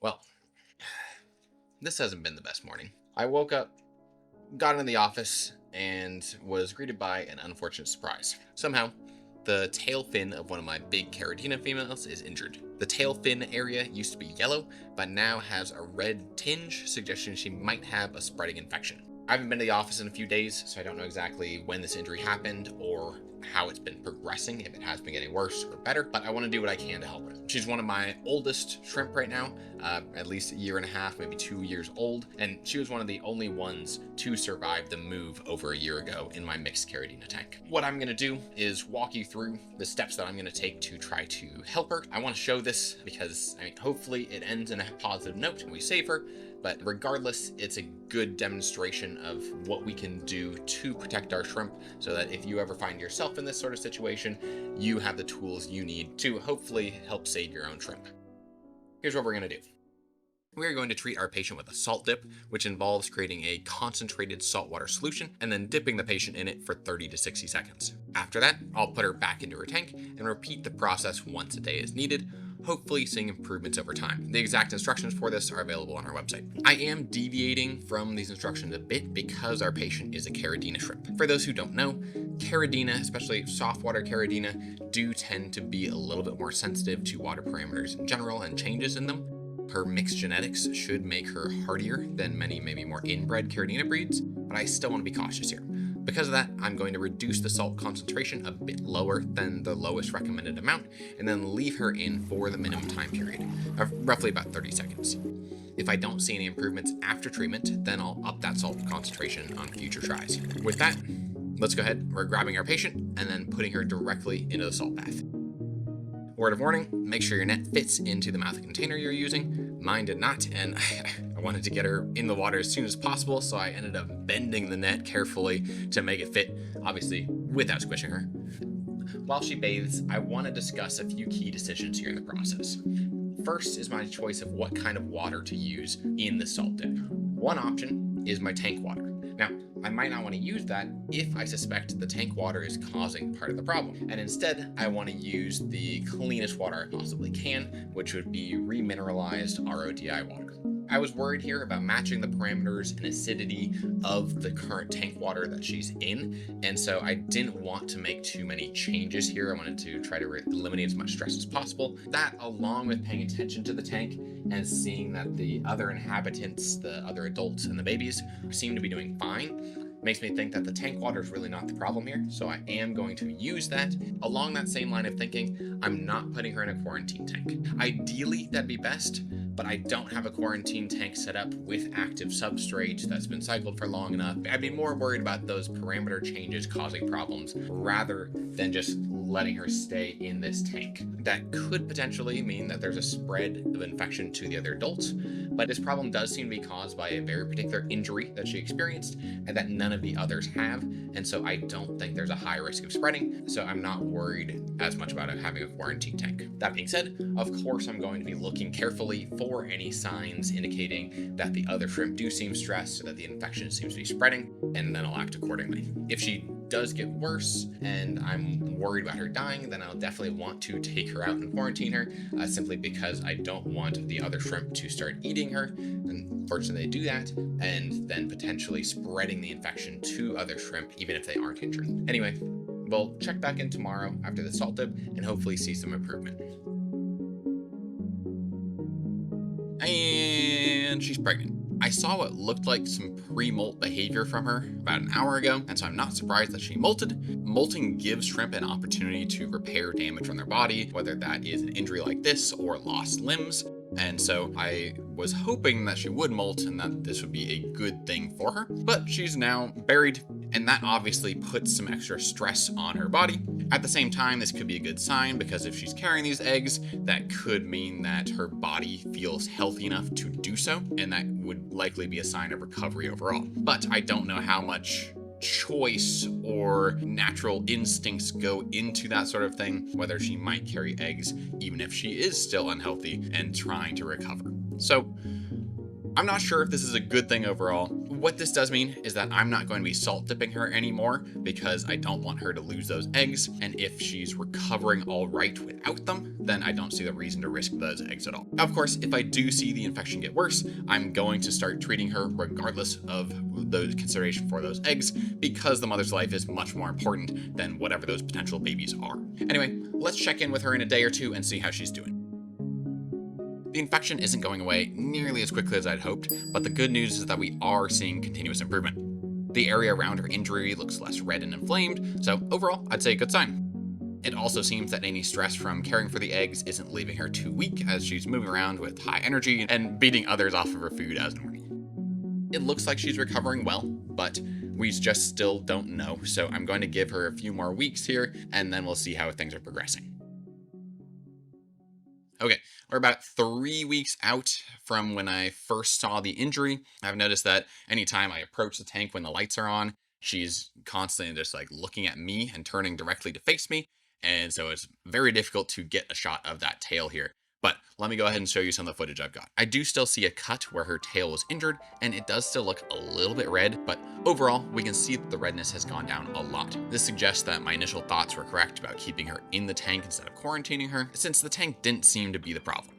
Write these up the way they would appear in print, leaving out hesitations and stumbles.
Well, this hasn't been the best morning. I woke up, got into the office, and was greeted by an unfortunate surprise. Somehow, the tail fin of one of my big Caridina females is injured. The tail fin area used to be yellow, but now has a red tinge, suggesting she might have a spreading infection. I haven't been to the office in a few days, so I don't know exactly when this injury happened or how it's been progressing, if it has been getting worse or better, but I want to do what I can to help her. She's one of my oldest shrimp right now, at least a year and a half, maybe 2 years old, and she was one of the only ones to survive the move over a year ago in my mixed Caridina tank. What I'm going to do is walk you through the steps that I'm going to take to try to help her. I want to show this because, hopefully it ends in a positive note and we save her. But regardless, it's a good demonstration of what we can do to protect our shrimp so that if you ever find yourself in this sort of situation, you have the tools you need to hopefully help save your own shrimp. Here's what we're going to do. We are going to treat our patient with a salt dip, which involves creating a concentrated saltwater solution and then dipping the patient in it for 30 to 60 seconds. After that, I'll put her back into her tank and repeat the process once a day as needed, hopefully seeing improvements over time. The exact instructions for this are available on our website. I am deviating from these instructions a bit because our patient is a Caridina shrimp. For those who don't know, Caridina, especially softwater Caridina, do tend to be a little bit more sensitive to water parameters in general and changes in them. Her mixed genetics should make her hardier than many maybe more inbred Caridina breeds, but I still want to be cautious here. Because of that, I'm going to reduce the salt concentration a bit lower than the lowest recommended amount, and then leave her in for the minimum time period, of roughly about 30 seconds. If I don't see any improvements after treatment, then I'll up that salt concentration on future tries. With that, let's go ahead. We're grabbing our patient and then putting her directly into the salt bath. Word of warning, make sure your net fits into the mouth container you're using. Mine did not, and I wanted to get her in the water as soon as possible, so I ended up bending the net carefully to make it fit, obviously without squishing her. While she bathes, I want to discuss a few key decisions here in the process. First is my choice of what kind of water to use in the salt dip. One option is my tank water. Now, I might not want to use that if I suspect the tank water is causing part of the problem. And instead, I want to use the cleanest water I possibly can, which would be remineralized RODI water. I was worried here about matching the parameters and acidity of the current tank water that she's in, and so I didn't want to make too many changes here. I wanted to try to eliminate as much stress as possible. That, along with paying attention to the tank and seeing that the other inhabitants, the other adults and the babies, seem to be doing fine, makes me think that the tank water is really not the problem here, so I am going to use that. Along that same line of thinking, I'm not putting her in a quarantine tank. Ideally, that'd be best, but I don't have a quarantine tank set up with active substrate that's been cycled for long enough. I'd be more worried about those parameter changes causing problems rather than just letting her stay in this tank. That could potentially mean that there's a spread of infection to the other adults, but this problem does seem to be caused by a very particular injury that she experienced and that none of the others have, and so I don't think there's a high risk of spreading, so I'm not worried as much about having a quarantine tank. That being said, of course I'm going to be looking carefully for any signs indicating that the other shrimp do seem stressed, so that the infection seems to be spreading, and then I'll act accordingly. If she does get worse and I'm worried about her dying, then I'll definitely want to take her out and quarantine her, simply because I don't want the other shrimp to start eating her, and fortunately they do that, and then potentially spreading the infection to other shrimp even if they aren't injured. Anyway, we'll check back in tomorrow after the salt dip and hopefully see some improvement. And she's pregnant. I saw what looked like some pre-molt behavior from her about an hour ago, and so I'm not surprised that she molted. Molting gives shrimp an opportunity to repair damage from their body, whether that is an injury like this or lost limbs. And so I was hoping that she would molt and that this would be a good thing for her, but she's now buried, and that obviously puts some extra stress on her body. At the same time, this could be a good sign because if she's carrying these eggs, that could mean that her body feels healthy enough to do so, and that would likely be a sign of recovery overall. But I don't know how much choice or natural instincts go into that sort of thing, whether she might carry eggs even if she is still unhealthy and trying to recover. So I'm not sure if this is a good thing overall. What this does mean is that I'm not going to be salt dipping her anymore because I don't want her to lose those eggs. And if she's recovering all right without them, then I don't see the reason to risk those eggs at all. Of course, if I do see the infection get worse, I'm going to start treating her regardless of those consideration for those eggs, because the mother's life is much more important than whatever those potential babies are. Anyway, let's check in with her in a day or two and see how she's doing. The infection isn't going away nearly as quickly as I'd hoped, but the good news is that we are seeing continuous improvement. The area around her injury looks less red and inflamed, so overall, I'd say a good sign. It also seems that any stress from caring for the eggs isn't leaving her too weak, as she's moving around with high energy and beating others off of her food as normal. It looks like she's recovering well, but we just still don't know, so I'm going to give her a few more weeks here, and then we'll see how things are progressing. Okay, we're about 3 weeks out from when I first saw the injury. I've noticed that anytime I approach the tank when the lights are on, she's constantly just like looking at me and turning directly to face me. And so it's very difficult to get a shot of that tail here. But let me go ahead and show you some of the footage I've got. I do still see a cut where her tail was injured, and it does still look a little bit red, but overall, we can see that the redness has gone down a lot. This suggests that my initial thoughts were correct about keeping her in the tank instead of quarantining her, since the tank didn't seem to be the problem.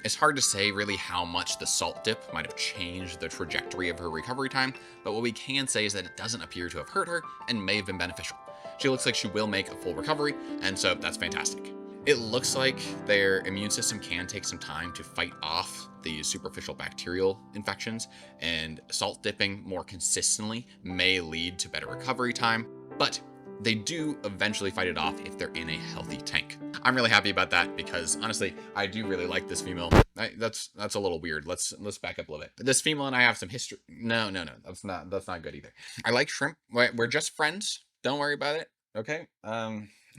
It's hard to say really how much the salt dip might have changed the trajectory of her recovery time, but what we can say is that it doesn't appear to have hurt her and may have been beneficial. She looks like she will make a full recovery, and so that's fantastic. It looks like their immune system can take some time to fight off the superficial bacterial infections, and salt dipping more consistently may lead to better recovery time, but they do eventually fight it off if they're in a healthy tank. I'm really happy about that because honestly, I do really like this female. That's a little weird. Let's back up a little bit. This female and I have some history. No, that's not good either. I like shrimp. We're just friends. Don't worry about it. Okay.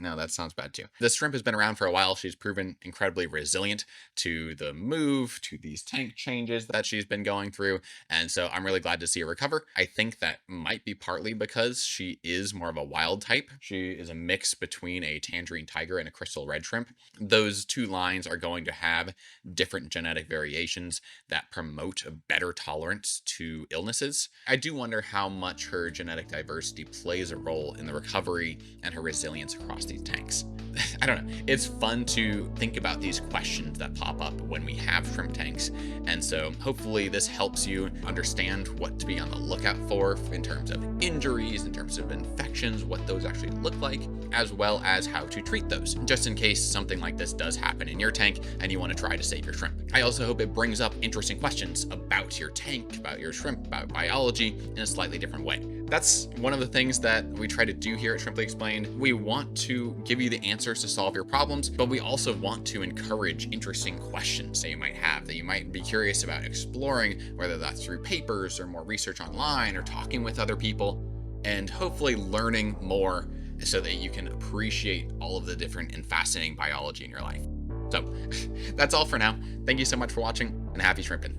No, that sounds bad too. This shrimp has been around for a while. She's proven incredibly resilient to the move, to these tank changes that she's been going through. And so I'm really glad to see her recover. I think that might be partly because she is more of a wild type. She is a mix between a tangerine tiger and a crystal red shrimp. Those two lines are going to have different genetic variations that promote a better tolerance to illnesses. I do wonder how much her genetic diversity plays a role in the recovery and her resilience across these tanks. I don't know. It's fun to think about these questions that pop up when we have shrimp tanks. And so hopefully this helps you understand what to be on the lookout for in terms of injuries, in terms of infections, what those actually look like, as well as how to treat those, just in case something like this does happen in your tank and you want to try to save your shrimp. I also hope it brings up interesting questions about your tank, about your shrimp, about biology in a slightly different way. That's one of the things that we try to do here at Shrimply Explained. We want to give you the answers to solve your problems, but we also want to encourage interesting questions that you might have, that you might be curious about exploring, whether that's through papers or more research online or talking with other people, and hopefully learning more so that you can appreciate all of the different and fascinating biology in your life. So that's all for now. Thank you so much for watching, and happy shrimping.